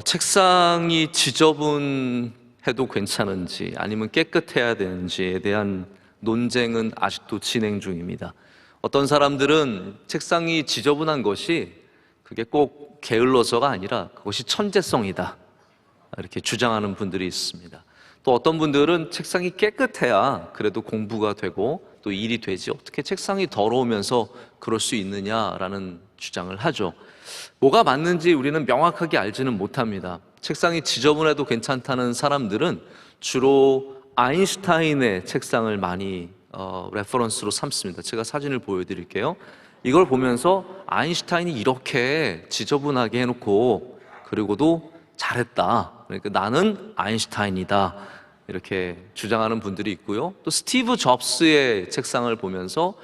책상이 지저분해도 괜찮은지 아니면 깨끗해야 되는지에 대한 논쟁은 아직도 진행 중입니다. 어떤 사람들은 책상이 지저분한 것이 그게 꼭 게을러서가 아니라 그것이 천재성이다, 이렇게 주장하는 분들이 있습니다. 또 어떤 분들은 책상이 깨끗해야 그래도 공부가 되고 또 일이 되지, 어떻게 책상이 더러우면서 그럴 수 있느냐라는 주장을 하죠. 뭐가 맞는지 우리는 명확하게 알지는 못합니다. 책상이 지저분해도 괜찮다는 사람들은 주로 아인슈타인의 책상을 많이 레퍼런스로 삼습니다. 제가 사진을 보여드릴게요. 이걸 보면서 아인슈타인이 이렇게 지저분하게 해놓고 그리고도 잘했다, 그러니까 나는 아인슈타인이다, 이렇게 주장하는 분들이 있고요. 또 스티브 잡스의 책상을 보면서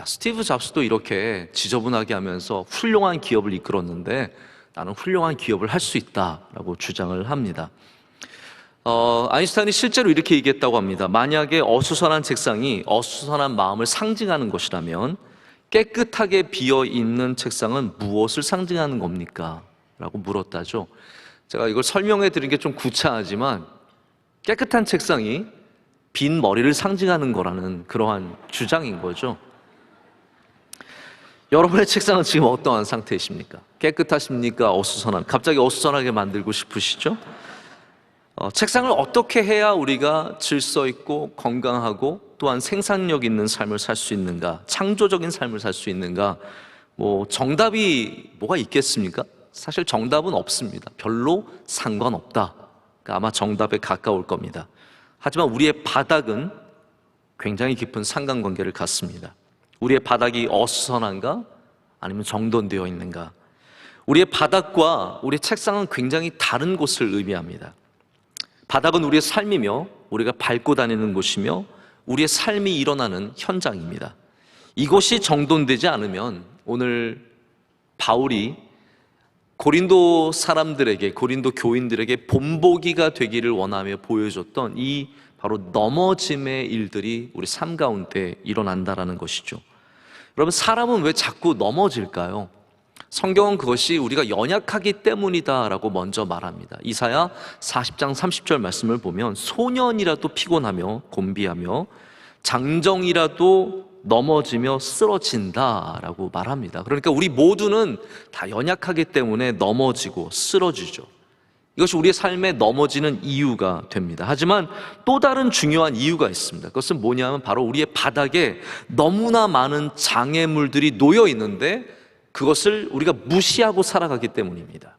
스티브 잡스도 이렇게 지저분하게 하면서 훌륭한 기업을 이끌었는데 나는 훌륭한 기업을 할 수 있다라고 주장을 합니다. 아인슈타인이 실제로 이렇게 얘기했다고 합니다. 만약에 어수선한 책상이 어수선한 마음을 상징하는 것이라면 깨끗하게 비어있는 책상은 무엇을 상징하는 겁니까? 라고 물었다죠. 제가 이걸 설명해 드린 게 좀 구차하지만 깨끗한 책상이 빈 머리를 상징하는 거라는 그러한 주장인 거죠. 여러분의 책상은 지금 어떠한 상태이십니까? 깨끗하십니까? 어수선한, 갑자기 어수선하게 만들고 싶으시죠? 책상을 어떻게 해야 우리가 질서 있고 건강하고 또한 생산력 있는 삶을 살 수 있는가, 창조적인 삶을 살 수 있는가, 정답이 뭐가 있겠습니까? 사실 정답은 없습니다. 별로 상관없다, 아마 정답에 가까울 겁니다. 하지만 우리의 바닥은 굉장히 깊은 상관관계를 갖습니다. 우리의 바닥이 어수선한가? 아니면 정돈되어 있는가? 우리의 바닥과 우리의 책상은 굉장히 다른 곳을 의미합니다. 바닥은 우리의 삶이며 우리가 밟고 다니는 곳이며 우리의 삶이 일어나는 현장입니다. 이것이 정돈되지 않으면 오늘 바울이 고린도 사람들에게, 고린도 교인들에게 본보기가 되기를 원하며 보여줬던 이 바로 넘어짐의 일들이 우리 삶 가운데 일어난다라는 것이죠. 여러분, 사람은 왜 자꾸 넘어질까요? 성경은 그것이 우리가 연약하기 때문이다라고 먼저 말합니다. 이사야 40장 30절 말씀을 보면 소년이라도 피곤하며 곤비하며 장정이라도 넘어지며 쓰러진다라고 말합니다. 그러니까 우리 모두는 다 연약하기 때문에 넘어지고 쓰러지죠. 이것이 우리의 삶에 넘어지는 이유가 됩니다. 하지만 또 다른 중요한 이유가 있습니다. 그것은 뭐냐면 바로 우리의 바닥에 너무나 많은 장애물들이 놓여 있는데 그것을 우리가 무시하고 살아가기 때문입니다.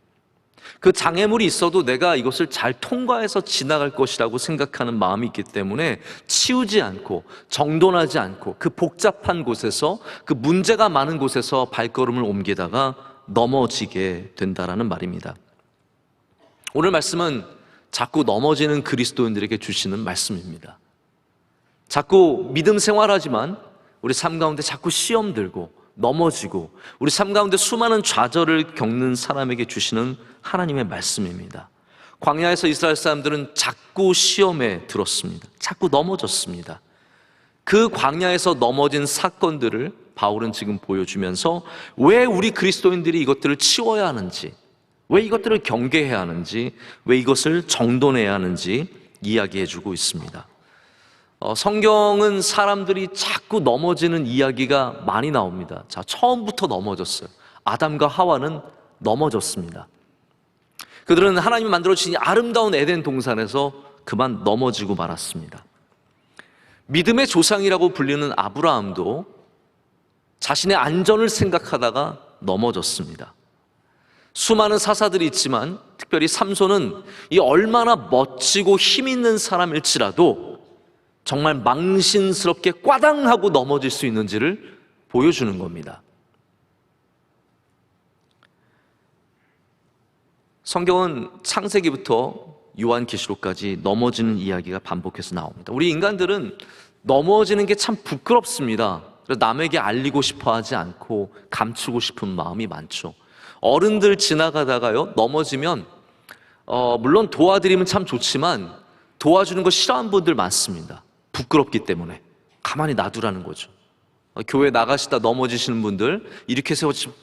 그 장애물이 있어도 내가 이것을 잘 통과해서 지나갈 것이라고 생각하는 마음이 있기 때문에 치우지 않고 정돈하지 않고 그 복잡한 곳에서, 그 문제가 많은 곳에서 발걸음을 옮기다가 넘어지게 된다라는 말입니다. 오늘 말씀은 자꾸 넘어지는 그리스도인들에게 주시는 말씀입니다. 자꾸 믿음 생활하지만 우리 삶 가운데 자꾸 시험 들고 넘어지고 우리 삶 가운데 수많은 좌절을 겪는 사람에게 주시는 하나님의 말씀입니다. 광야에서 이스라엘 사람들은 자꾸 시험에 들었습니다. 자꾸 넘어졌습니다. 그 광야에서 넘어진 사건들을 바울은 지금 보여주면서 왜 우리 그리스도인들이 이것들을 치워야 하는지, 왜 이것들을 경계해야 하는지, 왜 이것을 정돈해야 하는지 이야기해주고 있습니다. 성경은 사람들이 자꾸 넘어지는 이야기가 많이 나옵니다. 자, 처음부터 넘어졌어요. 아담과 하와는 넘어졌습니다. 그들은 하나님이 만들어주신 아름다운 에덴 동산에서 그만 넘어지고 말았습니다. 믿음의 조상이라고 불리는 아브라함도 자신의 안전을 생각하다가 넘어졌습니다. 수많은 사사들이 있지만 특별히 삼손은 이 얼마나 멋지고 힘 있는 사람일지라도 정말 망신스럽게 꽈당하고 넘어질 수 있는지를 보여주는 겁니다. 성경은 창세기부터 요한계시록까지 넘어지는 이야기가 반복해서 나옵니다. 우리 인간들은 넘어지는 게 참 부끄럽습니다. 남에게 알리고 싶어 하지 않고 감추고 싶은 마음이 많죠. 어른들 지나가다가요, 넘어지면 물론 도와드리면 참 좋지만 도와주는 거 싫어하는 분들 많습니다. 부끄럽기 때문에 가만히 놔두라는 거죠. 교회 나가시다 넘어지시는 분들 이렇게 세워지면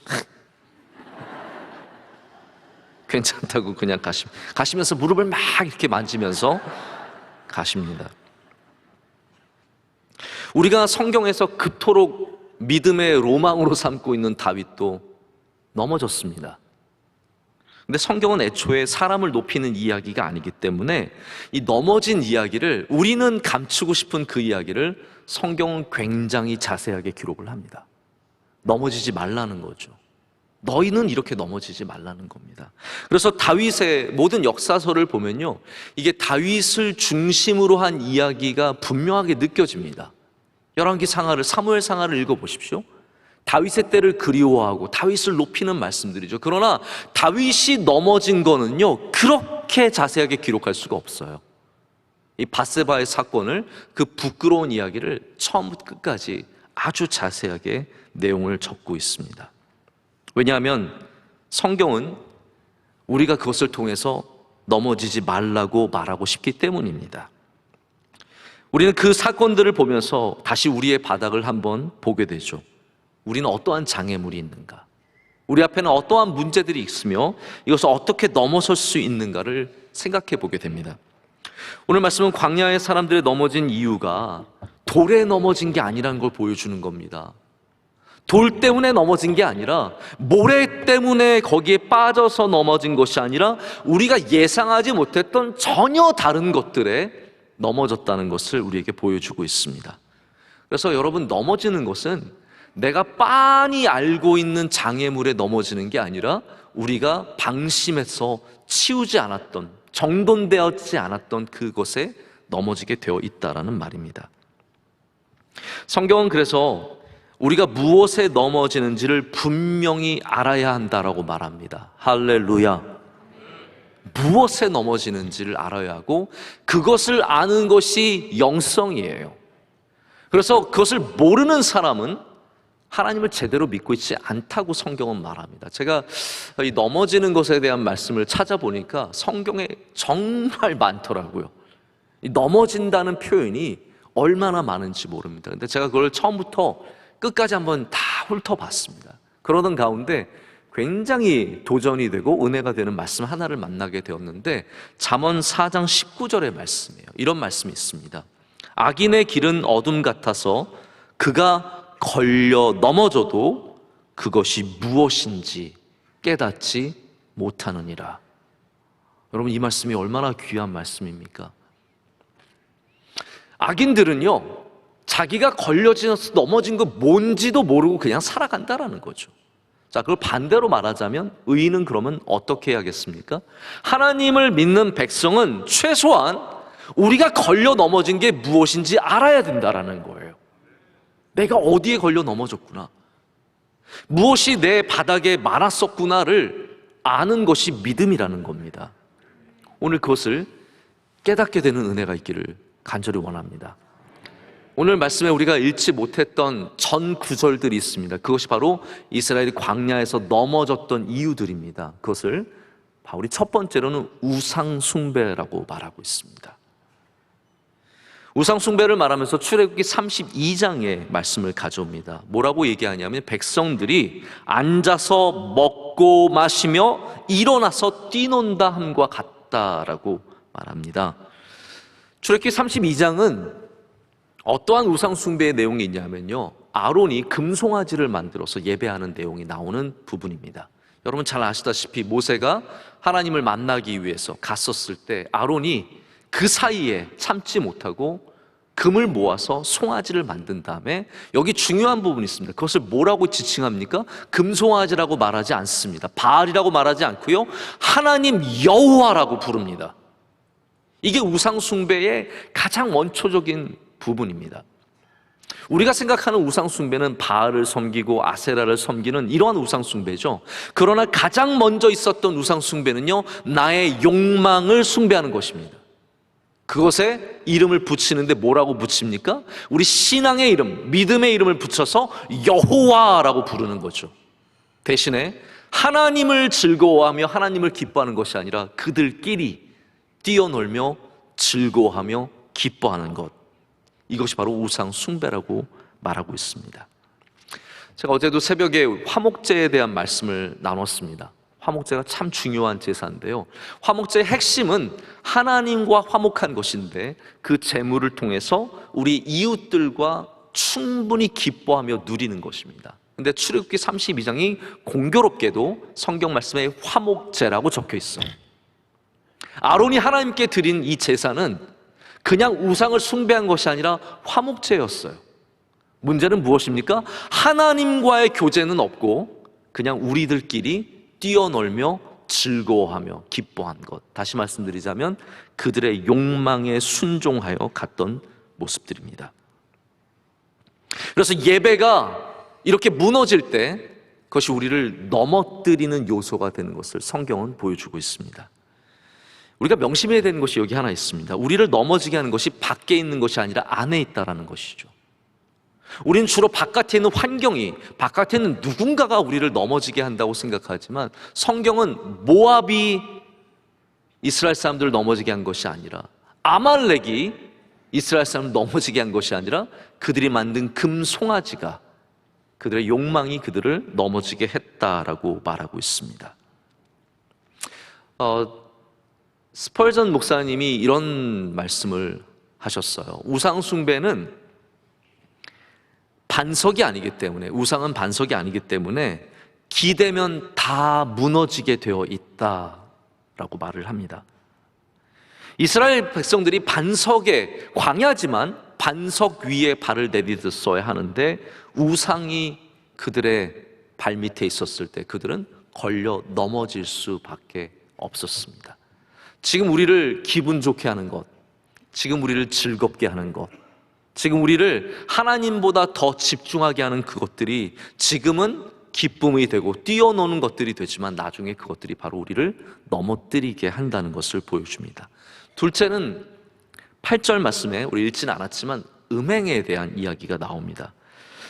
괜찮다고 그냥 가시면서 무릎을 막 이렇게 만지면서 가십니다. 우리가 성경에서 그토록 믿음의 로망으로 삼고 있는 다윗도 넘어졌습니다. 근데 성경은 애초에 사람을 높이는 이야기가 아니기 때문에 이 넘어진 이야기를, 우리는 감추고 싶은 그 이야기를 성경은 굉장히 자세하게 기록을 합니다. 넘어지지 말라는 거죠. 너희는 이렇게 넘어지지 말라는 겁니다. 그래서 다윗의 모든 역사서를 보면요, 이게 다윗을 중심으로 한 이야기가 분명하게 느껴집니다. 열왕기 상하를, 사무엘 상하를 읽어보십시오. 다윗의 때를 그리워하고 다윗을 높이는 말씀들이죠. 그러나 다윗이 넘어진 거는요, 그렇게 자세하게 기록할 수가 없어요. 이 밧세바의 사건을, 그 부끄러운 이야기를 처음부터 끝까지 아주 자세하게 내용을 적고 있습니다. 왜냐하면 성경은 우리가 그것을 통해서 넘어지지 말라고 말하고 싶기 때문입니다. 우리는 그 사건들을 보면서 다시 우리의 바닥을 한번 보게 되죠. 우리는 어떠한 장애물이 있는가? 우리 앞에는 어떠한 문제들이 있으며 이것을 어떻게 넘어설 수 있는가를 생각해 보게 됩니다. 오늘 말씀은 광야의 사람들이 넘어진 이유가 돌에 넘어진 게 아니라는 걸 보여주는 겁니다. 돌 때문에 넘어진 게 아니라, 모래 때문에 거기에 빠져서 넘어진 것이 아니라 우리가 예상하지 못했던 전혀 다른 것들에 넘어졌다는 것을 우리에게 보여주고 있습니다. 그래서 여러분, 넘어지는 것은 내가 빤히 알고 있는 장애물에 넘어지는 게 아니라 우리가 방심해서 치우지 않았던, 정돈되었지 않았던 그것에 넘어지게 되어 있다라는 말입니다. 성경은 그래서 우리가 무엇에 넘어지는지를 분명히 알아야 한다라고 말합니다. 할렐루야. 무엇에 넘어지는지를 알아야 하고, 그것을 아는 것이 영성이에요. 그래서 그것을 모르는 사람은 하나님을 제대로 믿고 있지 않다고 성경은 말합니다. 제가 이 넘어지는 것에 대한 말씀을 찾아보니까 성경에 정말 많더라고요. 이 넘어진다는 표현이 얼마나 많은지 모릅니다. 근데 제가 그걸 처음부터 끝까지 한번 다 훑어봤습니다. 그러던 가운데 굉장히 도전이 되고 은혜가 되는 말씀 하나를 만나게 되었는데, 잠언 4장 19절의 말씀이에요. 이런 말씀이 있습니다. 악인의 길은 어둠 같아서 그가 걸려 넘어져도 그것이 무엇인지 깨닫지 못하느니라. 여러분, 이 말씀이 얼마나 귀한 말씀입니까? 악인들은요, 자기가 걸려져서 넘어진 거 뭔지도 모르고 그냥 살아간다라는 거죠. 자, 그걸 반대로 말하자면 의인은 그러면 어떻게 해야겠습니까? 하나님을 믿는 백성은 최소한 우리가 걸려 넘어진 게 무엇인지 알아야 된다라는 거예요. 내가 어디에 걸려 넘어졌구나, 무엇이 내 바닥에 많았었구나를 아는 것이 믿음이라는 겁니다. 오늘 그것을 깨닫게 되는 은혜가 있기를 간절히 원합니다. 오늘 말씀에 우리가 읽지 못했던 전 구절들이 있습니다. 그것이 바로 이스라엘이 광야에서 넘어졌던 이유들입니다. 그것을 바울이 첫 번째로는 우상 숭배라고 말하고 있습니다. 우상 숭배를 말하면서 출애굽기 32장의 말씀을 가져옵니다. 뭐라고 얘기하냐면, 백성들이 앉아서 먹고 마시며 일어나서 뛰논다 함과 같다라고 말합니다. 출애굽기 32장은 어떠한 우상 숭배의 내용이 있냐면요, 아론이 금송아지를 만들어서 예배하는 내용이 나오는 부분입니다. 여러분 잘 아시다시피 모세가 하나님을 만나기 위해서 갔었을 때 아론이 그 사이에 참지 못하고 금을 모아서 송아지를 만든 다음에, 여기 중요한 부분이 있습니다. 그것을 뭐라고 지칭합니까? 금송아지라고 말하지 않습니다. 바알이라고 말하지 않고요, 하나님 여호와라고 부릅니다. 이게 우상 숭배의 가장 원초적인 부분입니다. 우리가 생각하는 우상 숭배는 바알을 섬기고 아세라를 섬기는 이러한 우상 숭배죠. 그러나 가장 먼저 있었던 우상 숭배는요, 나의 욕망을 숭배하는 것입니다. 그것에 이름을 붙이는데 뭐라고 붙입니까? 우리 신앙의 이름, 믿음의 이름을 붙여서 여호와라고 부르는 거죠. 대신에 하나님을 즐거워하며 하나님을 기뻐하는 것이 아니라 그들끼리 뛰어놀며 즐거워하며 기뻐하는 것, 이것이 바로 우상 숭배라고 말하고 있습니다. 제가 어제도 새벽에 화목제에 대한 말씀을 나눴습니다. 화목제가 참 중요한 제사인데요, 화목제의 핵심은 하나님과 화목한 것인데 그 제물을 통해서 우리 이웃들과 충분히 기뻐하며 누리는 것입니다. 근데 출애굽기 32장이 공교롭게도 성경 말씀에 화목제라고 적혀 있어요. 아론이 하나님께 드린 이 제사는 그냥 우상을 숭배한 것이 아니라 화목제였어요. 문제는 무엇입니까? 하나님과의 교제는 없고 그냥 우리들끼리 뛰어놀며 즐거워하며 기뻐한 것. 다시 말씀드리자면 그들의 욕망에 순종하여 갔던 모습들입니다. 그래서 예배가 이렇게 무너질 때 그것이 우리를 넘어뜨리는 요소가 되는 것을 성경은 보여주고 있습니다. 우리가 명심해야 되는 것이 여기 하나 있습니다. 우리를 넘어지게 하는 것이 밖에 있는 것이 아니라 안에 있다는 것이죠. 우리는 주로 바깥에 있는 환경이, 바깥에 있는 누군가가 우리를 넘어지게 한다고 생각하지만 성경은 모압이 이스라엘 사람들을 넘어지게 한 것이 아니라, 아말렉이 이스라엘 사람을 넘어지게 한 것이 아니라 그들이 만든 금송아지가, 그들의 욕망이 그들을 넘어지게 했다라고 말하고 있습니다. 스펄전 목사님이 이런 말씀을 하셨어요. 우상 숭배는 반석이 아니기 때문에, 우상은 반석이 아니기 때문에 기대면 다 무너지게 되어 있다라고 말을 합니다. 이스라엘 백성들이 반석에, 광야지만 반석 위에 발을 내딛었어야 하는데 우상이 그들의 발밑에 있었을 때 그들은 걸려 넘어질 수밖에 없었습니다. 지금 우리를 기분 좋게 하는 것, 지금 우리를 즐겁게 하는 것, 지금 우리를 하나님보다 더 집중하게 하는 그것들이 지금은 기쁨이 되고 뛰어노는 것들이 되지만 나중에 그것들이 바로 우리를 넘어뜨리게 한다는 것을 보여줍니다. 둘째는 8절 말씀에 우리 읽지는 않았지만 음행에 대한 이야기가 나옵니다.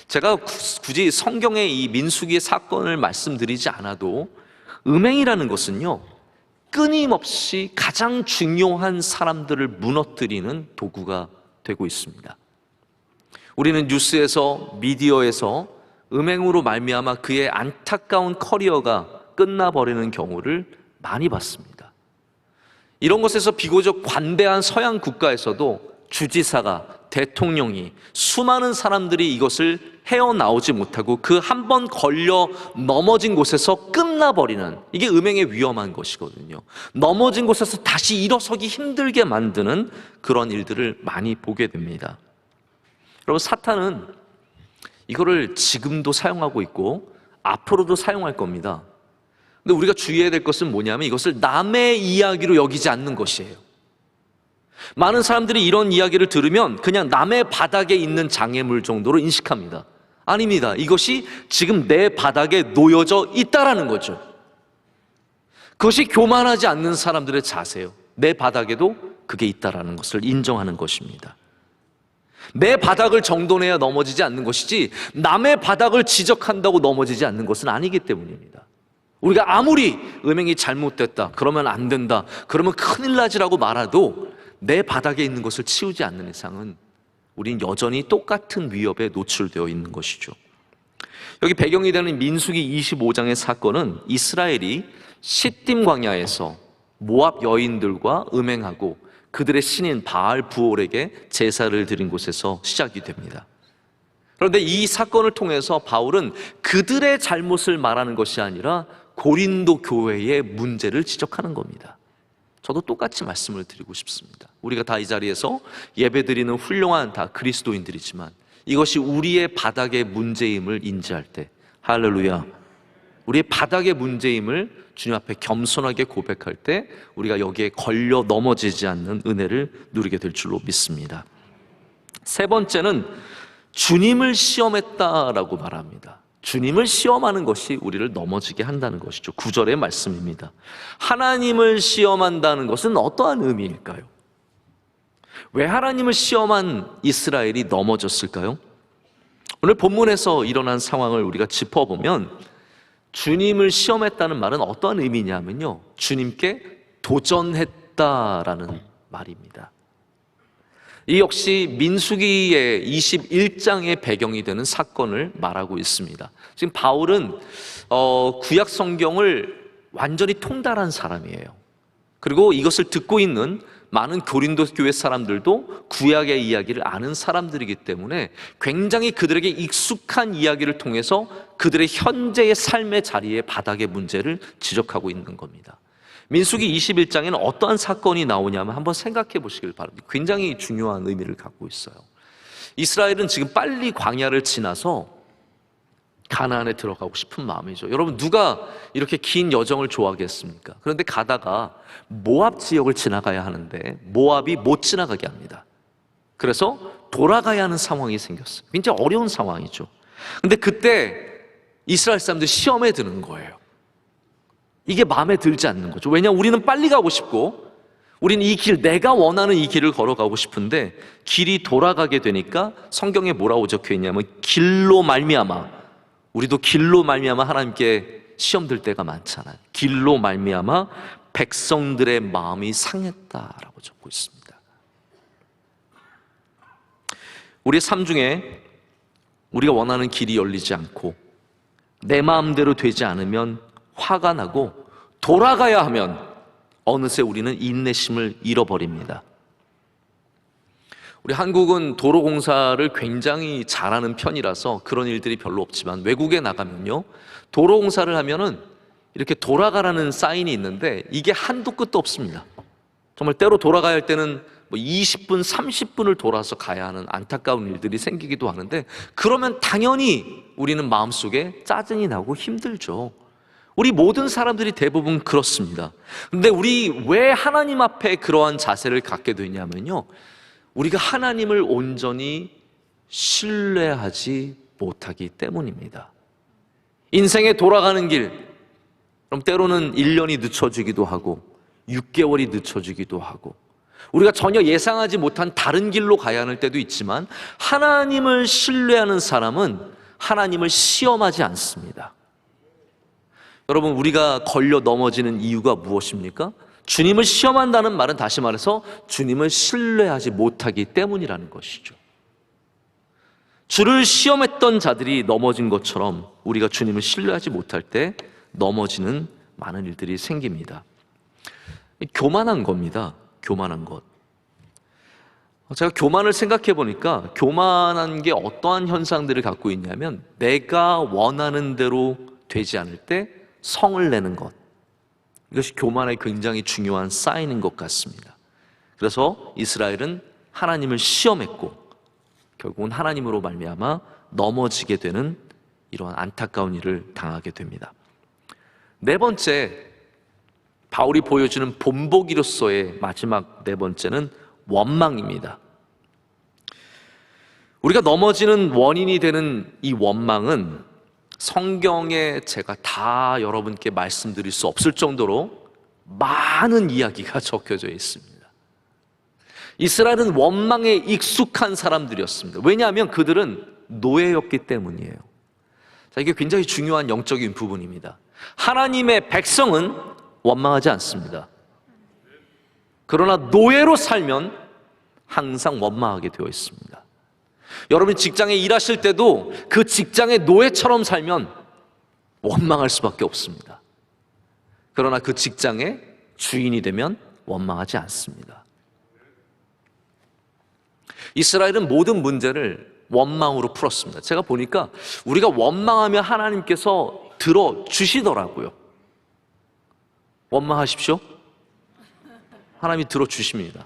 제가 굳이 성경의 이 민수기의 사건을 말씀드리지 않아도 음행이라는 것은요, 끊임없이 가장 중요한 사람들을 무너뜨리는 도구가 되고 있습니다. 우리는 뉴스에서, 미디어에서 음행으로 말미암아 그의 안타까운 커리어가 끝나버리는 경우를 많이 봤습니다. 이런 것에서 비교적 관대한 서양 국가에서도 주지사가, 대통령이, 수많은 사람들이 이것을 헤어나오지 못하고 그 한 번 걸려 넘어진 곳에서 끝나버리는, 이게 음행의 위험한 것이거든요. 넘어진 곳에서 다시 일어서기 힘들게 만드는 그런 일들을 많이 보게 됩니다. 여러분, 사탄은 이거를 지금도 사용하고 있고 앞으로도 사용할 겁니다. 근데 우리가 주의해야 될 것은 뭐냐면 이것을 남의 이야기로 여기지 않는 것이에요. 많은 사람들이 이런 이야기를 들으면 그냥 남의 바닥에 있는 장애물 정도로 인식합니다. 아닙니다. 이것이 지금 내 바닥에 놓여져 있다라는 거죠. 그것이 교만하지 않는 사람들의 자세예요. 내 바닥에도 그게 있다라는 것을 인정하는 것입니다. 내 바닥을 정돈해야 넘어지지 않는 것이지 남의 바닥을 지적한다고 넘어지지 않는 것은 아니기 때문입니다. 우리가 아무리 음행이 잘못됐다, 그러면 안 된다, 그러면 큰일 나지라고 말해도 내 바닥에 있는 것을 치우지 않는 이상은 우린 여전히 똑같은 위협에 노출되어 있는 것이죠. 여기 배경이 되는 민수기 25장의 사건은 이스라엘이 시딤 광야에서 모압 여인들과 음행하고 그들의 신인 바알 부올에게 제사를 드린 곳에서 시작이 됩니다. 그런데 이 사건을 통해서 바울은 그들의 잘못을 말하는 것이 아니라 고린도 교회의 문제를 지적하는 겁니다. 저도 똑같이 말씀을 드리고 싶습니다. 우리가 다 이 자리에서 예배드리는 훌륭한 다 그리스도인들이지만 이것이 우리의 바닥의 문제임을 인지할 때, 할렐루야, 우리의 바닥의 문제임을 주님 앞에 겸손하게 고백할 때 우리가 여기에 걸려 넘어지지 않는 은혜를 누리게 될 줄로 믿습니다. 세 번째는 주님을 시험했다라고 말합니다. 주님을 시험하는 것이 우리를 넘어지게 한다는 것이죠. 9절의 말씀입니다. 하나님을 시험한다는 것은 어떠한 의미일까요? 왜 하나님을 시험한 이스라엘이 넘어졌을까요? 오늘 본문에서 일어난 상황을 우리가 짚어보면 주님을 시험했다는 말은 어떠한 의미냐면요, 주님께 도전했다라는 말입니다. 이 역시 민수기의 21장의 배경이 되는 사건을 말하고 있습니다. 지금 바울은 구약 성경을 완전히 통달한 사람이에요. 그리고 이것을 듣고 있는 많은 고린도 교회 사람들도 구약의 이야기를 아는 사람들이기 때문에 굉장히 그들에게 익숙한 이야기를 통해서 그들의 현재의 삶의 자리에 바닥의 문제를 지적하고 있는 겁니다. 민수기 21장에는 어떠한 사건이 나오냐면 한번 생각해 보시길 바랍니다. 굉장히 중요한 의미를 갖고 있어요. 이스라엘은 지금 빨리 광야를 지나서 가나안에 들어가고 싶은 마음이죠. 여러분, 누가 이렇게 긴 여정을 좋아하겠습니까? 그런데 가다가 모압 지역을 지나가야 하는데 모압이 못 지나가게 합니다. 그래서 돌아가야 하는 상황이 생겼어요. 굉장히 어려운 상황이죠. 근데 그때 이스라엘 사람들이 시험에 드는 거예요. 이게 마음에 들지 않는 거죠. 왜냐하면 우리는 빨리 가고 싶고 우리는 이 길, 내가 원하는 이 길을 걸어가고 싶은데 길이 돌아가게 되니까 성경에 뭐라고 적혀 있냐면 길로 말미암아, 우리도 길로 말미암아 하나님께 시험 들 때가 많잖아요. 길로 말미암아 백성들의 마음이 상했다라고 적고 있습니다. 우리의 삶 중에 우리가 원하는 길이 열리지 않고 내 마음대로 되지 않으면 화가 나고 돌아가야 하면 어느새 우리는 인내심을 잃어버립니다. 우리 한국은 도로공사를 굉장히 잘하는 편이라서 그런 일들이 별로 없지만 외국에 나가면요, 도로공사를 하면은 이렇게 돌아가라는 사인이 있는데 이게 한도 끝도 없습니다. 정말 때로 돌아가야 할 때는 20분, 30분을 돌아서 가야 하는 안타까운 일들이 생기기도 하는데, 그러면 당연히 우리는 마음속에 짜증이 나고 힘들죠. 우리 모든 사람들이 대부분 그렇습니다. 근데 우리 왜 하나님 앞에 그러한 자세를 갖게 되냐면요, 우리가 하나님을 온전히 신뢰하지 못하기 때문입니다. 인생에 돌아가는 길, 그럼 때로는 1년이 늦춰지기도 하고 6개월이 늦춰지기도 하고 우리가 전혀 예상하지 못한 다른 길로 가야 하는 때도 있지만, 하나님을 신뢰하는 사람은 하나님을 시험하지 않습니다. 여러분, 우리가 걸려 넘어지는 이유가 무엇입니까? 주님을 시험한다는 말은 다시 말해서 주님을 신뢰하지 못하기 때문이라는 것이죠. 주를 시험했던 자들이 넘어진 것처럼 우리가 주님을 신뢰하지 못할 때 넘어지는 많은 일들이 생깁니다. 교만한 겁니다. 교만한 것. 제가 교만을 생각해 보니까 교만한 게 어떠한 현상들을 갖고 있냐면, 내가 원하는 대로 되지 않을 때 성을 내는 것, 이것이 교만의 굉장히 중요한 사인인 것 같습니다. 그래서 이스라엘은 하나님을 시험했고 결국은 하나님으로 말미암아 넘어지게 되는 이러한 안타까운 일을 당하게 됩니다. 네 번째, 바울이 보여주는 본보기로서의 마지막 네 번째는 원망입니다. 우리가 넘어지는 원인이 되는 이 원망은 성경에 제가 다 여러분께 말씀드릴 수 없을 정도로 많은 이야기가 적혀져 있습니다. 이스라엘은 원망에 익숙한 사람들이었습니다. 왜냐하면 그들은 노예였기 때문이에요. 자, 이게 굉장히 중요한 영적인 부분입니다. 하나님의 백성은 원망하지 않습니다. 그러나 노예로 살면 항상 원망하게 되어 있습니다. 여러분이 직장에 일하실 때도 그 직장의 노예처럼 살면 원망할 수밖에 없습니다. 그러나 그 직장의 주인이 되면 원망하지 않습니다. 이스라엘은 모든 문제를 원망으로 풀었습니다. 제가 보니까 우리가 원망하면 하나님께서 들어주시더라고요. 원망하십시오. 하나님이 들어주십니다.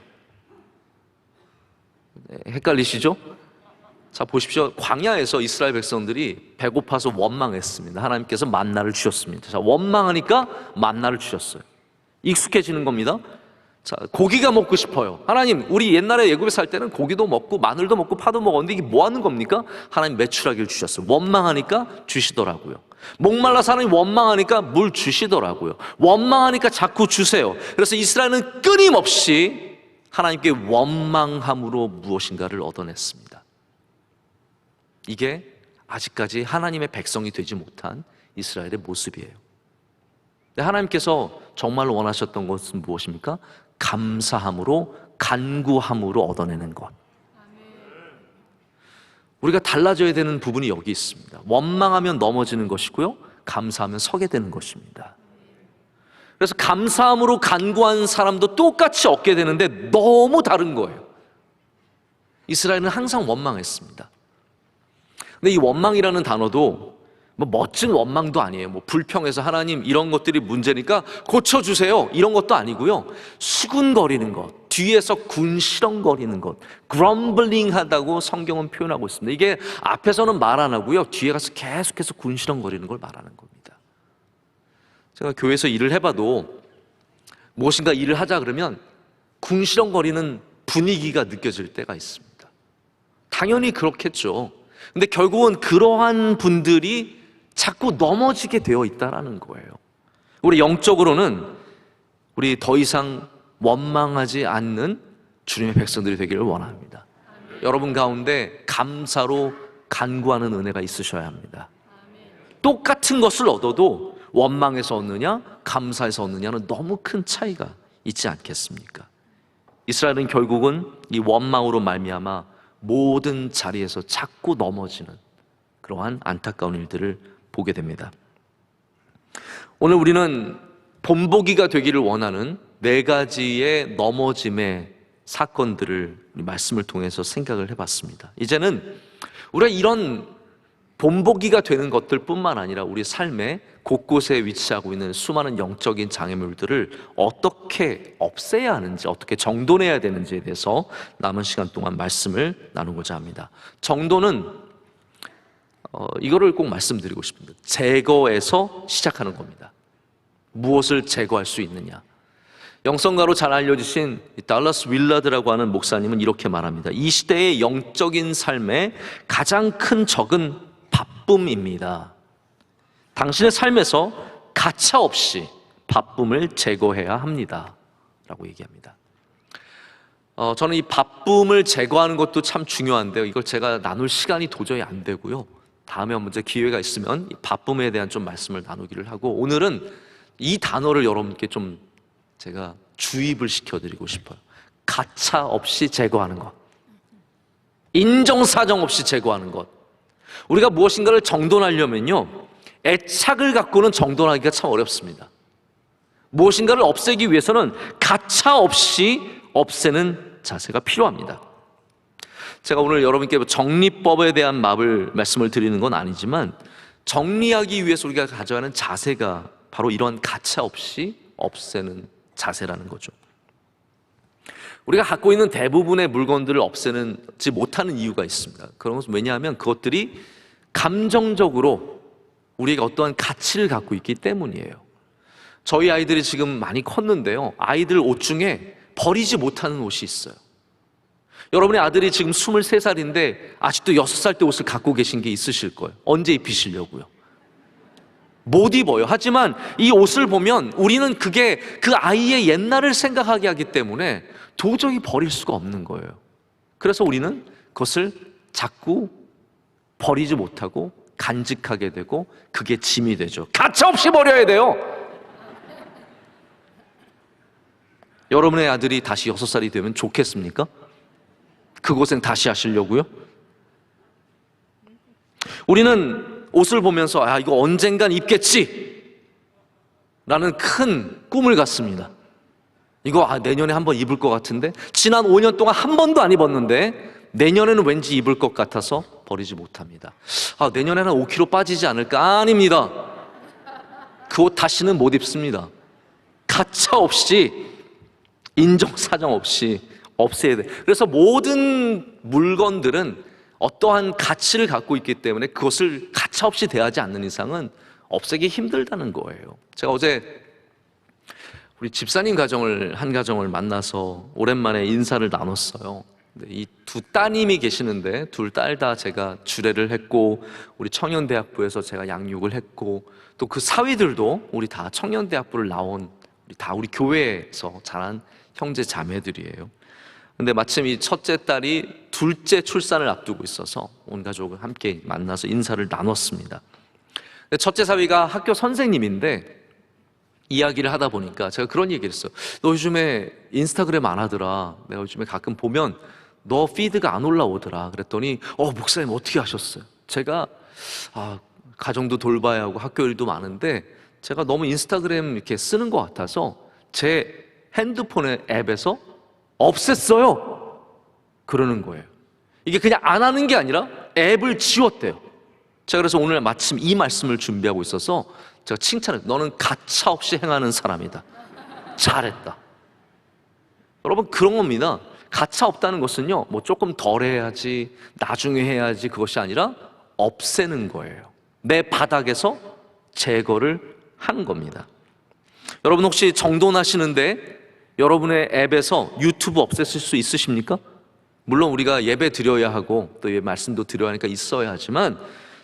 헷갈리시죠? 자, 보십시오. 광야에서 이스라엘 백성들이 배고파서 원망했습니다. 하나님께서 만나를 주셨습니다. 자, 원망하니까 만나를 주셨어요. 익숙해지는 겁니다. 자, 고기가 먹고 싶어요. 하나님, 우리 옛날에 애굽에 살 때는 고기도 먹고 마늘도 먹고 파도 먹었는데 이게 뭐 하는 겁니까? 하나님 메추라기를 주셨어요. 원망하니까 주시더라고요. 목말라서 하나님 원망하니까 물 주시더라고요. 원망하니까 자꾸 주세요. 그래서 이스라엘은 끊임없이 하나님께 원망함으로 무엇인가를 얻어냈습니다. 이게 아직까지 하나님의 백성이 되지 못한 이스라엘의 모습이에요. 근데 하나님께서 정말 원하셨던 것은 무엇입니까? 감사함으로, 간구함으로 얻어내는 것. 우리가 달라져야 되는 부분이 여기 있습니다. 원망하면 넘어지는 것이고요, 감사하면 서게 되는 것입니다. 그래서 감사함으로 간구한 사람도 똑같이 얻게 되는데 너무 다른 거예요. 이스라엘은 항상 원망했습니다. 근데 이 원망이라는 단어도 뭐 멋진 원망도 아니에요. 뭐 불평해서 하나님 이런 것들이 문제니까 고쳐주세요 이런 것도 아니고요. 수군거리는 것, 뒤에서 군시렁거리는 것, 그럼블링 하다고 성경은 표현하고 있습니다. 이게 앞에서는 말 안 하고요, 뒤에 가서 계속해서 군시렁거리는 걸 말하는 겁니다. 제가 교회에서 일을 해봐도 무엇인가 일을 하자 그러면 군시렁거리는 분위기가 느껴질 때가 있습니다. 당연히 그렇겠죠. 근데 결국은 그러한 분들이 자꾸 넘어지게 되어 있다는 거예요. 우리 영적으로는 우리 더 이상 원망하지 않는 주님의 백성들이 되기를 원합니다. 여러분 가운데 감사로 간구하는 은혜가 있으셔야 합니다. 똑같은 것을 얻어도 원망해서 얻느냐 감사해서 얻느냐는 너무 큰 차이가 있지 않겠습니까? 이스라엘은 결국은 이 원망으로 말미암아 모든 자리에서 자꾸 넘어지는 그러한 안타까운 일들을 보게 됩니다. 오늘 우리는 본보기가 되기를 원하는 4가지의 넘어짐의 사건들을 말씀을 통해서 생각을 해봤습니다. 이제는 우리가 이런 본보기가 되는 것들 뿐만 아니라 우리 삶의 곳곳에 위치하고 있는 수많은 영적인 장애물들을 어떻게 없애야 하는지, 어떻게 정돈해야 되는지에 대해서 남은 시간 동안 말씀을 나누고자 합니다. 정돈은 이거를 꼭 말씀드리고 싶습니다. 제거에서 시작하는 겁니다. 무엇을 제거할 수 있느냐? 영성가로 잘 알려주신 달러스 윌라드라고 하는 목사님은 이렇게 말합니다. 이 시대의 영적인 삶의 가장 큰 적은 바쁨입니다. 당신의 삶에서 가차없이 바쁨을 제거해야 합니다 라고 얘기합니다. 저는 이 바쁨을 제거하는 것도 참 중요한데요, 이걸 제가 나눌 시간이 도저히 안 되고요, 다음에 한번 기회가 있으면 이 바쁨에 대한 좀 말씀을 나누기를 하고, 오늘은 이 단어를 여러분께 좀 제가 주입을 시켜드리고 싶어요. 가차 없이 제거하는 것, 인정사정 없이 제거하는 것. 우리가 무엇인가를 정돈하려면요, 애착을 갖고는 정돈하기가 참 어렵습니다. 무엇인가를 없애기 위해서는 가차 없이 없애는 자세가 필요합니다. 제가 오늘 여러분께 정리법에 대한 말씀을 드리는 건 아니지만, 정리하기 위해서 우리가 가져가는 자세가 바로 이런 가차 없이 없애는 자세라는 거죠. 우리가 갖고 있는 대부분의 물건들을 없애지 못하는 이유가 있습니다. 그런 것은 왜냐하면 그것들이 감정적으로 우리가 어떠한 가치를 갖고 있기 때문이에요. 저희 아이들이 지금 많이 컸는데요, 아이들 옷 중에 버리지 못하는 옷이 있어요. 여러분의 아들이 지금 23살인데 아직도 6살 때 옷을 갖고 계신 게 있으실 거예요. 언제 입히시려고요? 못 입어요. 하지만 이 옷을 보면 우리는 그게 그 아이의 옛날을 생각하게 하기 때문에 도저히 버릴 수가 없는 거예요. 그래서 우리는 그것을 자꾸 버리지 못하고 간직하게 되고 그게 짐이 되죠. 가차없이 버려야 돼요. 여러분의 아들이 다시 6살이 되면 좋겠습니까? 그 고생 다시 하시려고요? 우리는 옷을 보면서 이거 언젠간 입겠지 라는 큰 꿈을 갖습니다. 이거 내년에 한번 입을 것 같은데, 지난 5년 동안 한 번도 안 입었는데 내년에는 왠지 입을 것 같아서 버리지 못합니다. 내년에는 5kg 빠지지 않을까? 아닙니다. 그 옷 다시는 못 입습니다. 가차 없이, 인정사정 없이 없애야 돼. 그래서 모든 물건들은 어떠한 가치를 갖고 있기 때문에 그것을 가차없이 대하지 않는 이상은 없애기 힘들다는 거예요. 제가 어제 우리 집사님 한 가정을 만나서 오랜만에 인사를 나눴어요. 이 2따님이 계시는데 2딸 다 제가 주례를 했고, 우리 청년대학부에서 제가 양육을 했고, 또 그 사위들도 우리 다 청년대학부를 나온 우리 교회에서 자란 형제 자매들이에요. 근데 마침 이 첫째 딸이 둘째 출산을 앞두고 있어서 온 가족을 함께 만나서 인사를 나눴습니다. 첫째 사위가 학교 선생님인데 이야기를 하다 보니까 제가 그런 얘기를 했어요. 너 요즘에 인스타그램 안 하더라. 내가 요즘에 가끔 보면 너 피드가 안 올라오더라. 그랬더니 목사님 어떻게 하셨어요? 제가 가정도 돌봐야 하고 학교 일도 많은데 제가 너무 인스타그램 이렇게 쓰는 것 같아서 제 핸드폰의 앱에서 없앴어요. 그러는 거예요. 이게 그냥 안 하는 게 아니라 앱을 지웠대요. 제가 그래서 오늘 마침 이 말씀을 준비하고 있어서 제가 칭찬을, 너는 가차없이 행하는 사람이다. 잘했다. 여러분, 그런 겁니다. 가차 없다는 것은요, 뭐 조금 덜 해야지, 나중에 해야지, 그것이 아니라 없애는 거예요. 내 바닥에서 제거를 하는 겁니다. 여러분, 혹시 정돈하시는데 여러분의 앱에서 유튜브 없애실 수 있으십니까? 물론 우리가 예배 드려야 하고 또 말씀도 드려야 하니까 있어야 하지만,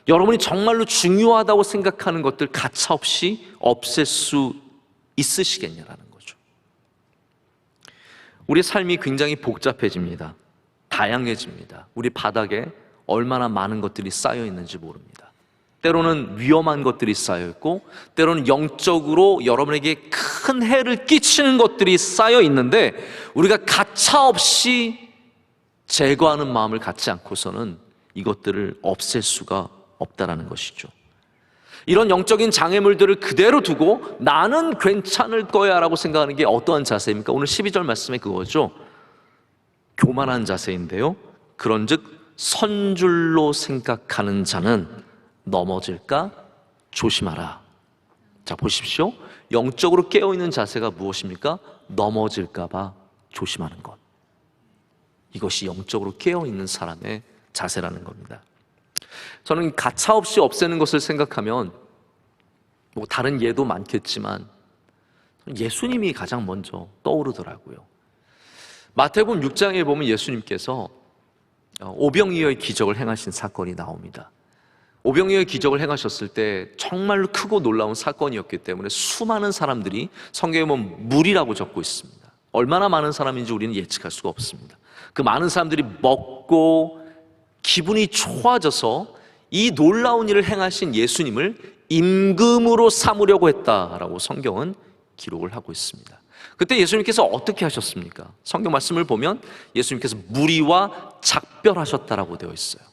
여러분이 정말로 중요하다고 생각하는 것들 가차없이 없앨 수 있으시겠냐라는 거죠. 우리 삶이 굉장히 복잡해집니다. 다양해집니다. 우리 바닥에 얼마나 많은 것들이 쌓여 있는지 모릅니다. 때로는 위험한 것들이 쌓여 있고, 때로는 영적으로 여러분에게 큰 해를 끼치는 것들이 쌓여 있는데, 우리가 가차없이 제거하는 마음을 갖지 않고서는 이것들을 없앨 수가 없다라는 것이죠. 이런 영적인 장애물들을 그대로 두고 나는 괜찮을 거야 라고 생각하는 게 어떠한 자세입니까? 오늘 12절 말씀에 그거죠. 교만한 자세인데요, 그런즉 선줄로 생각하는 자는 넘어질까 조심하라. 자, 보십시오. 영적으로 깨어있는 자세가 무엇입니까? 넘어질까 봐 조심하는 것. 이것이 영적으로 깨어있는 사람의 자세라는 겁니다. 저는 가차없이 없애는 것을 생각하면 뭐 다른 예도 많겠지만 예수님이 가장 먼저 떠오르더라고요. 마태복음 6장에 보면 예수님께서 오병이어의 기적을 행하신 사건이 나옵니다. 오병이어의 기적을 행하셨을 때 정말로 크고 놀라운 사건이었기 때문에 수많은 사람들이, 성경에 보면 물이라고 적고 있습니다. 얼마나 많은 사람인지 우리는 예측할 수가 없습니다. 그 많은 사람들이 먹고 기분이 좋아져서 이 놀라운 일을 행하신 예수님을 임금으로 삼으려고 했다라고 성경은 기록을 하고 있습니다. 그때 예수님께서 어떻게 하셨습니까? 성경 말씀을 보면 예수님께서 무리와 작별하셨다라고 되어 있어요.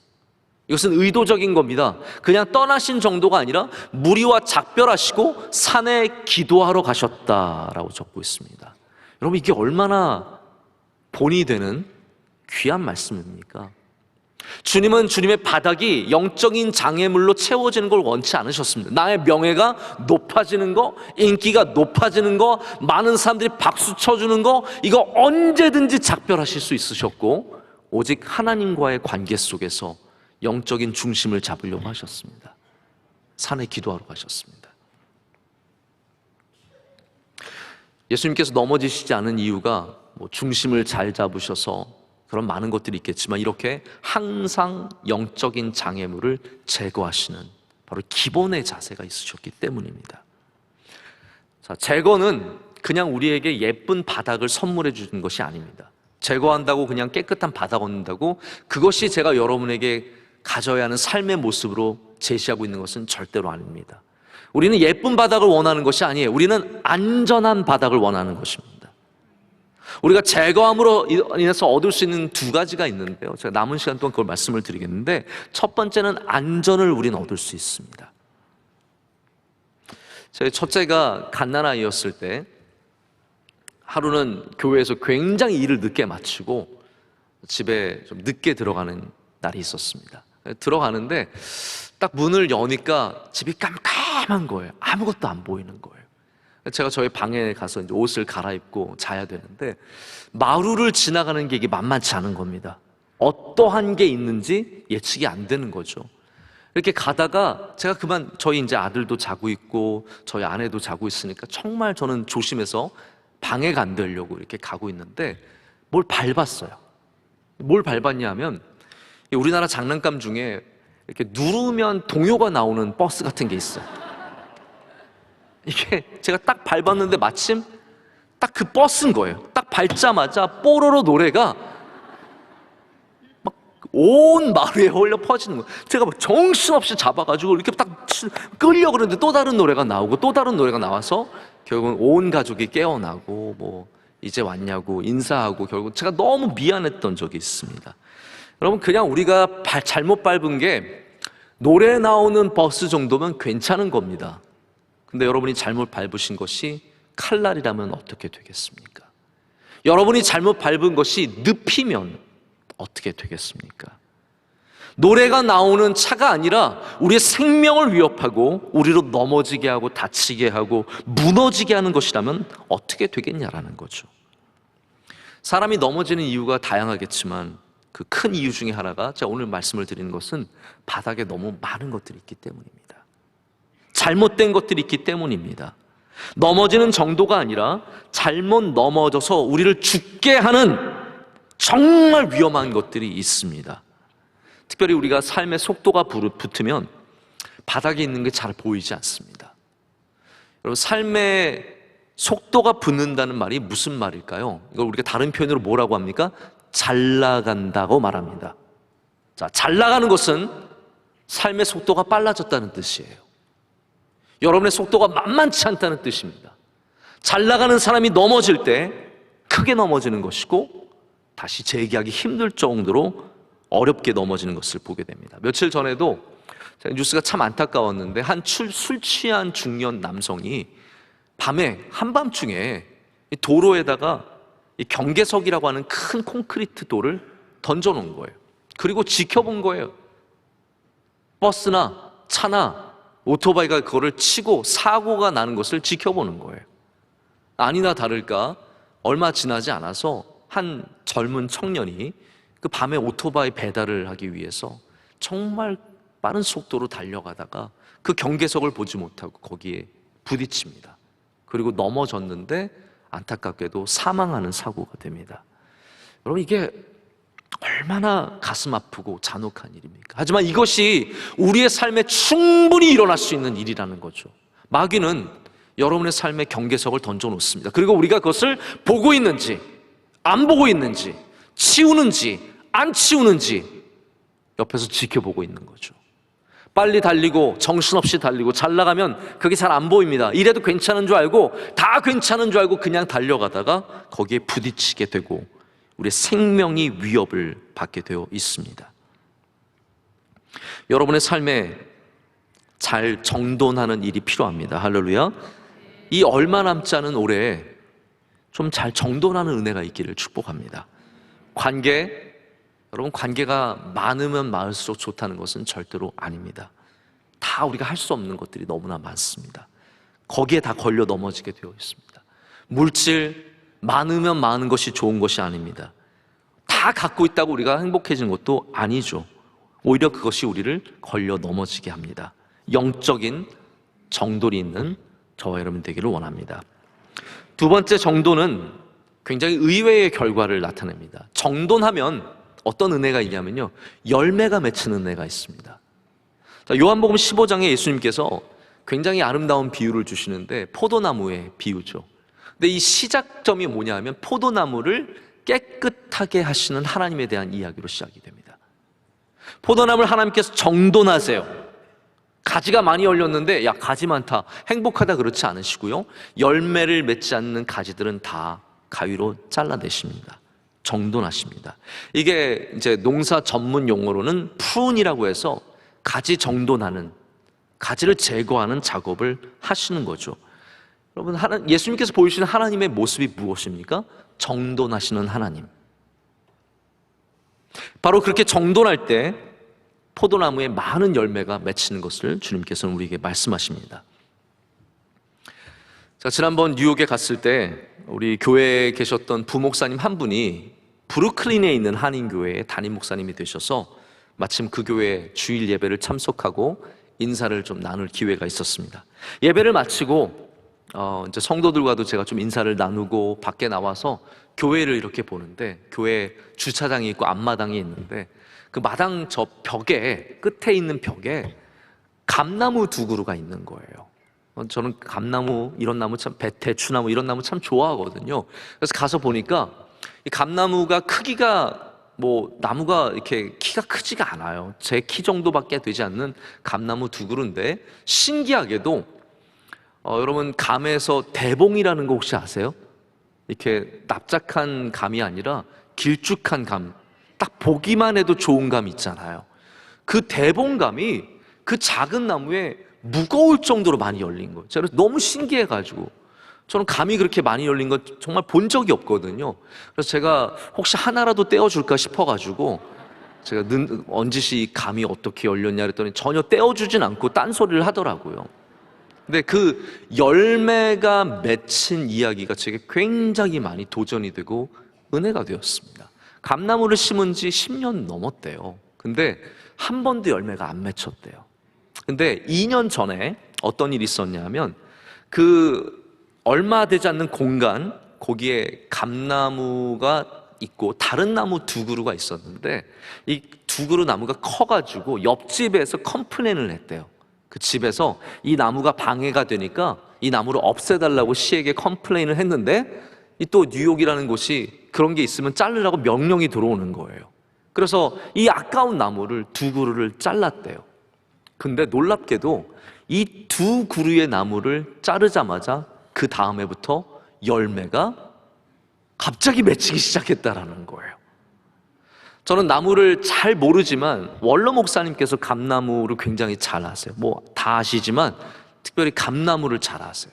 이것은 의도적인 겁니다. 그냥 떠나신 정도가 아니라 무리와 작별하시고 산에 기도하러 가셨다라고 적고 있습니다. 여러분, 이게 얼마나 본이 되는 귀한 말씀입니까? 주님은 주님의 바닥이 영적인 장애물로 채워지는 걸 원치 않으셨습니다. 나의 명예가 높아지는 거, 인기가 높아지는 거, 많은 사람들이 박수 쳐주는 거, 이거 언제든지 작별하실 수 있으셨고, 오직 하나님과의 관계 속에서 영적인 중심을 잡으려고 하셨습니다. 산에 기도하러 가셨습니다. 예수님께서 넘어지시지 않은 이유가 뭐 중심을 잘 잡으셔서 그런 많은 것들이 있겠지만, 이렇게 항상 영적인 장애물을 제거하시는 바로 기본의 자세가 있으셨기 때문입니다. 자, 제거는 그냥 우리에게 예쁜 바닥을 선물해 주는 것이 아닙니다. 제거한다고 그냥 깨끗한 바닥 얻는다고 그것이 제가 여러분에게 가져야 하는 삶의 모습으로 제시하고 있는 것은 절대로 아닙니다. 우리는 예쁜 바닥을 원하는 것이 아니에요. 우리는 안전한 바닥을 원하는 것입니다. 우리가 제거함으로 인해서 얻을 수 있는 두 가지가 있는데요, 제가 남은 시간 동안 그걸 말씀을 드리겠는데, 첫 번째는 안전을 우리는 얻을 수 있습니다. 제 첫째가 갓난아이였을 때 하루는 교회에서 굉장히 일을 늦게 마치고 집에 좀 늦게 들어가는 날이 있었습니다. 들어가는데 딱 문을 여니까 집이 깜깜한 거예요. 아무것도 안 보이는 거예요. 제가 저희 방에 가서 이제 옷을 갈아입고 자야 되는데, 마루를 지나가는 게 이게 만만치 않은 겁니다. 어떠한 게 있는지 예측이 안 되는 거죠. 이렇게 가다가 제가 그만, 저희 이제 아들도 자고 있고 저희 아내도 자고 있으니까 정말 저는 조심해서 방해가 안 되려고 이렇게 가고 있는데 뭘 밟았어요. 뭘 밟았냐 하면, 우리나라 장난감 중에 이렇게 누르면 동요가 나오는 버스 같은 게 있어요. 이게 제가 딱 밟았는데 마침 딱 그 버스인 거예요. 딱 밟자마자 뽀로로 노래가 막 온 마루에 흘려 퍼지는 거예요. 제가 막 정신없이 잡아가지고 이렇게 딱 끌려 그러는데 또 다른 노래가 나오고 또 다른 노래가 나와서 결국은 온 가족이 깨어나고 뭐 이제 왔냐고 인사하고, 결국 제가 너무 미안했던 적이 있습니다. 여러분, 그냥 우리가 잘못 밟은 게 노래 나오는 버스 정도면 괜찮은 겁니다. 근데 여러분이 잘못 밟으신 것이 칼날이라면 어떻게 되겠습니까? 여러분이 잘못 밟은 것이 늪이면 어떻게 되겠습니까? 노래가 나오는 차가 아니라 우리의 생명을 위협하고 우리로 넘어지게 하고 다치게 하고 무너지게 하는 것이라면 어떻게 되겠냐라는 거죠. 사람이 넘어지는 이유가 다양하겠지만 그 큰 이유 중에 하나가 제가 오늘 말씀을 드리는 것은 바닥에 너무 많은 것들이 있기 때문입니다. 잘못된 것들이 있기 때문입니다. 넘어지는 정도가 아니라 잘못 넘어져서 우리를 죽게 하는 정말 위험한 것들이 있습니다. 특별히 우리가 삶의 속도가 붙으면 바닥에 있는 게 잘 보이지 않습니다. 여러분, 삶의 속도가 붙는다는 말이 무슨 말일까요? 이걸 우리가 다른 표현으로 뭐라고 합니까? 잘 나간다고 말합니다. 자, 잘 나가는 것은 삶의 속도가 빨라졌다는 뜻이에요. 여러분의 속도가 만만치 않다는 뜻입니다. 잘 나가는 사람이 넘어질 때 크게 넘어지는 것이고 다시 재기하기 힘들 정도로 어렵게 넘어지는 것을 보게 됩니다. 며칠 전에도 뉴스가 참 안타까웠는데 한 술 취한 중년 남성이 밤에 한밤중에 도로에다가 이 경계석이라고 하는 큰 콘크리트 돌을 던져놓은 거예요. 그리고 지켜본 거예요. 버스나 차나 오토바이가 그거를 치고 사고가 나는 것을 지켜보는 거예요. 아니나 다를까 얼마 지나지 않아서 한 젊은 청년이 그 밤에 오토바이 배달을 하기 위해서 정말 빠른 속도로 달려가다가 그 경계석을 보지 못하고 거기에 부딪힙니다. 그리고 넘어졌는데 안타깝게도 사망하는 사고가 됩니다. 여러분, 이게 얼마나 가슴 아프고 잔혹한 일입니까? 하지만 이것이 우리의 삶에 충분히 일어날 수 있는 일이라는 거죠. 마귀는 여러분의 삶에 경계석을 던져놓습니다. 그리고 우리가 그것을 보고 있는지 안 보고 있는지 치우는지 안 치우는지 옆에서 지켜보고 있는 거죠. 빨리 달리고 정신없이 달리고 잘 나가면 그게 잘 안 보입니다. 이래도 괜찮은 줄 알고 다 괜찮은 줄 알고 그냥 달려가다가 거기에 부딪히게 되고 우리의 생명이 위협을 받게 되어 있습니다. 여러분의 삶에 잘 정돈하는 일이 필요합니다. 할렐루야. 이 얼마 남지 않은 올해에 좀 잘 정돈하는 은혜가 있기를 축복합니다. 여러분, 관계가 많으면 많을수록 좋다는 것은 절대로 아닙니다. 다 우리가 할 수 없는 것들이 너무나 많습니다. 거기에 다 걸려 넘어지게 되어 있습니다. 물질 많으면 많은 것이 좋은 것이 아닙니다. 다 갖고 있다고 우리가 행복해지는 것도 아니죠. 오히려 그것이 우리를 걸려 넘어지게 합니다. 영적인 정돈이 있는 저와 여러분 되기를 원합니다. 두 번째 정돈은 굉장히 의외의 결과를 나타냅니다. 정돈하면 어떤 은혜가 있냐면요, 열매가 맺히는 은혜가 있습니다. 자, 요한복음 15장에 예수님께서 굉장히 아름다운 비유를 주시는데 포도나무의 비유죠. 근데 이 시작점이 뭐냐면 포도나무를 깨끗하게 하시는 하나님에 대한 이야기로 시작이 됩니다. 포도나무를 하나님께서 정돈하세요. 가지가 많이 열렸는데 야, 가지 많다, 행복하다, 그렇지 않으시고요, 열매를 맺지 않는 가지들은 다 가위로 잘라내십니다. 정돈하십니다. 이게 이제 농사 전문 용어로는 프룬이라고 해서 가지 정돈하는, 가지를 제거하는 작업을 하시는 거죠. 여러분, 예수님께서 보이시는 하나님의 모습이 무엇입니까? 정돈하시는 하나님. 바로 그렇게 정돈할 때 포도나무에 많은 열매가 맺히는 것을 주님께서는 우리에게 말씀하십니다. 자, 지난번 뉴욕에 갔을 때 우리 교회에 계셨던 부목사님 한 분이 브루클린에 있는 한인교회의 담임 목사님이 되셔서 마침 그 교회 주일 예배를 참석하고 인사를 좀 나눌 기회가 있었습니다. 예배를 마치고 이제 성도들과도 제가 좀 인사를 나누고 밖에 나와서 교회를 이렇게 보는데, 교회 주차장이 있고 앞마당이 있는데 그 마당 저 벽에, 끝에 있는 벽에 감나무 두 그루가 있는 거예요. 저는 감나무, 이런 나무 참, 대추나무 이런 나무 참 좋아하거든요. 그래서 가서 보니까 이 감나무가 크기가 나무가 이렇게 키가 크지가 않아요. 제 키 정도밖에 되지 않는 감나무 두 그루인데, 신기하게도 여러분, 감에서 대봉이라는 거 혹시 아세요? 이렇게 납작한 감이 아니라 길쭉한 감, 딱 보기만 해도 좋은 감 있잖아요. 그 대봉감이 그 작은 나무에 무거울 정도로 많이 열린 거예요. 제가 너무 신기해가지고, 저는 감이 그렇게 많이 열린 거 정말 본 적이 없거든요. 그래서 제가 혹시 하나라도 떼어줄까 싶어가지고 제가 언지시 이 감이 어떻게 열렸냐 그랬더니 전혀 떼어주진 않고 딴소리를 하더라고요. 근데 그 열매가 맺힌 이야기가 제게 굉장히 많이 도전이 되고 은혜가 되었습니다. 감나무를 심은 지 10년 넘었대요. 근데 한 번도 열매가 안 맺혔대요. 근데 2년 전에 어떤 일이 있었냐면, 그 얼마 되지 않는 공간, 거기에 감나무가 있고 다른 나무 두 그루가 있었는데, 이 두 그루 나무가 커가지고 옆집에서 컴플레인을 했대요. 그 집에서 이 나무가 방해가 되니까 이 나무를 없애달라고 시에게 컴플레인을 했는데, 이 또 뉴욕이라는 곳이 그런 게 있으면 자르라고 명령이 들어오는 거예요. 그래서 이 아까운 나무를 두 그루를 잘랐대요. 근데 놀랍게도 이 두 그루의 나무를 자르자마자 그 다음 해부터 열매가 갑자기 맺히기 시작했다라는 거예요. 저는 나무를 잘 모르지만 원로 목사님께서 감나무를 굉장히 잘 아세요. 뭐 다 아시지만 특별히 감나무를 잘 아세요.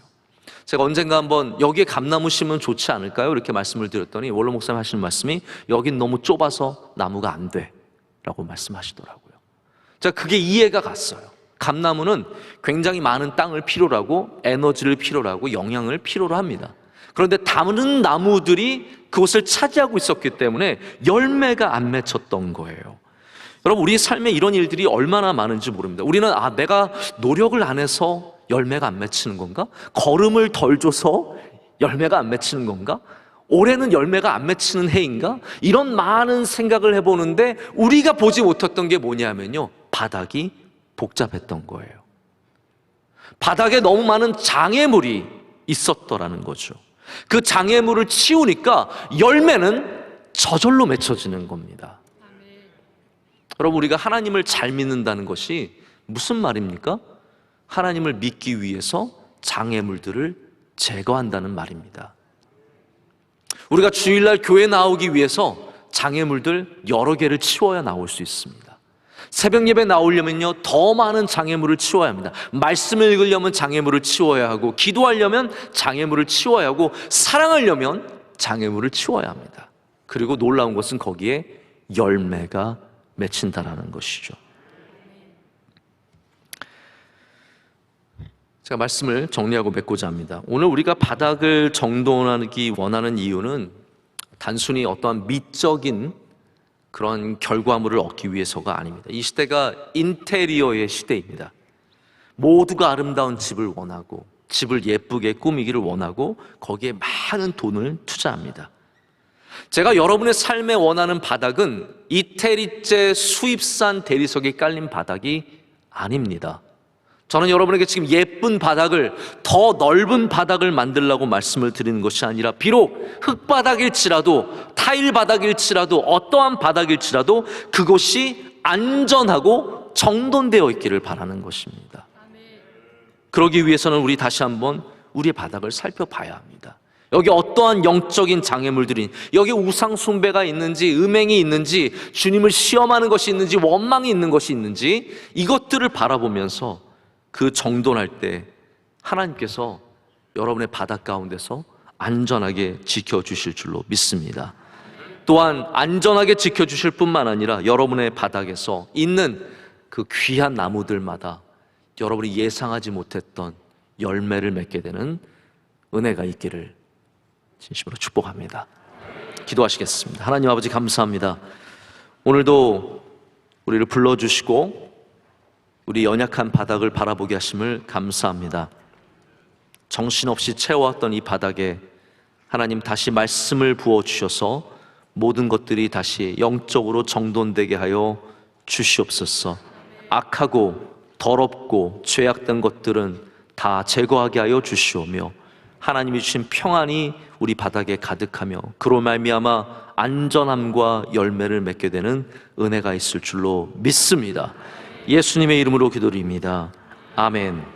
제가 언젠가 한번 여기에 감나무 심으면 좋지 않을까요? 이렇게 말씀을 드렸더니 원로 목사님 하시는 말씀이, 여긴 너무 좁아서 나무가 안 돼 라고 말씀하시더라고요. 제가 그게 이해가 갔어요. 감나무는 굉장히 많은 땅을 필요로 하고 에너지를 필요로 하고 영양을 필요로 합니다. 그런데 다른 나무들이 그곳을 차지하고 있었기 때문에 열매가 안 맺혔던 거예요. 여러분, 우리 삶에 이런 일들이 얼마나 많은지 모릅니다. 우리는 내가 노력을 안 해서 열매가 안 맺히는 건가? 걸음을 덜 줘서 열매가 안 맺히는 건가? 올해는 열매가 안 맺히는 해인가? 이런 많은 생각을 해보는데 우리가 보지 못했던 게 뭐냐면요, 바닥이 복잡했던 거예요. 바닥에 너무 많은 장애물이 있었더라는 거죠. 그 장애물을 치우니까 열매는 저절로 맺혀지는 겁니다. 여러분, 우리가 하나님을 잘 믿는다는 것이 무슨 말입니까? 하나님을 믿기 위해서 장애물들을 제거한다는 말입니다. 우리가 주일날 교회 나오기 위해서 장애물들 여러 개를 치워야 나올 수 있습니다. 새벽 예배 나오려면요, 더 많은 장애물을 치워야 합니다. 말씀을 읽으려면 장애물을 치워야 하고, 기도하려면 장애물을 치워야 하고, 사랑하려면 장애물을 치워야 합니다. 그리고 놀라운 것은 거기에 열매가 맺힌다라는 것이죠. 제가 말씀을 정리하고 맺고자 합니다. 오늘 우리가 바닥을 정돈하기 원하는 이유는 단순히 어떠한 미적인 그런 결과물을 얻기 위해서가 아닙니다. 이 시대가 인테리어의 시대입니다. 모두가 아름다운 집을 원하고, 집을 예쁘게 꾸미기를 원하고, 거기에 많은 돈을 투자합니다. 제가 여러분의 삶에 원하는 바닥은 이태리제 수입산 대리석이 깔린 바닥이 아닙니다. 저는 여러분에게 지금 예쁜 바닥을, 더 넓은 바닥을 만들라고 말씀을 드리는 것이 아니라, 비록 흙바닥일지라도 타일 바닥일지라도 어떠한 바닥일지라도 그곳이 안전하고 정돈되어 있기를 바라는 것입니다. 그러기 위해서는 우리 다시 한번 우리의 바닥을 살펴봐야 합니다. 여기 어떠한 영적인 장애물들이, 여기 우상 숭배가 있는지, 음행이 있는지, 주님을 시험하는 것이 있는지, 원망이 있는 것이 있는지, 이것들을 바라보면서 그 정돈할 때 하나님께서 여러분의 바닥 가운데서 안전하게 지켜주실 줄로 믿습니다. 또한 안전하게 지켜주실 뿐만 아니라 여러분의 바닥에서 있는 그 귀한 나무들마다 여러분이 예상하지 못했던 열매를 맺게 되는 은혜가 있기를 진심으로 축복합니다. 기도하시겠습니다. 하나님 아버지, 감사합니다. 오늘도 우리를 불러주시고 우리 연약한 바닥을 바라보게 하심을 감사합니다. 정신없이 채워왔던 이 바닥에 하나님 다시 말씀을 부어주셔서 모든 것들이 다시 영적으로 정돈되게 하여 주시옵소서. 악하고 더럽고 죄악된 것들은 다 제거하게 하여 주시오며, 하나님이 주신 평안이 우리 바닥에 가득하며 그로 말미암아 안전함과 열매를 맺게 되는 은혜가 있을 줄로 믿습니다. 예수님의 이름으로 기도드립니다. 아멘.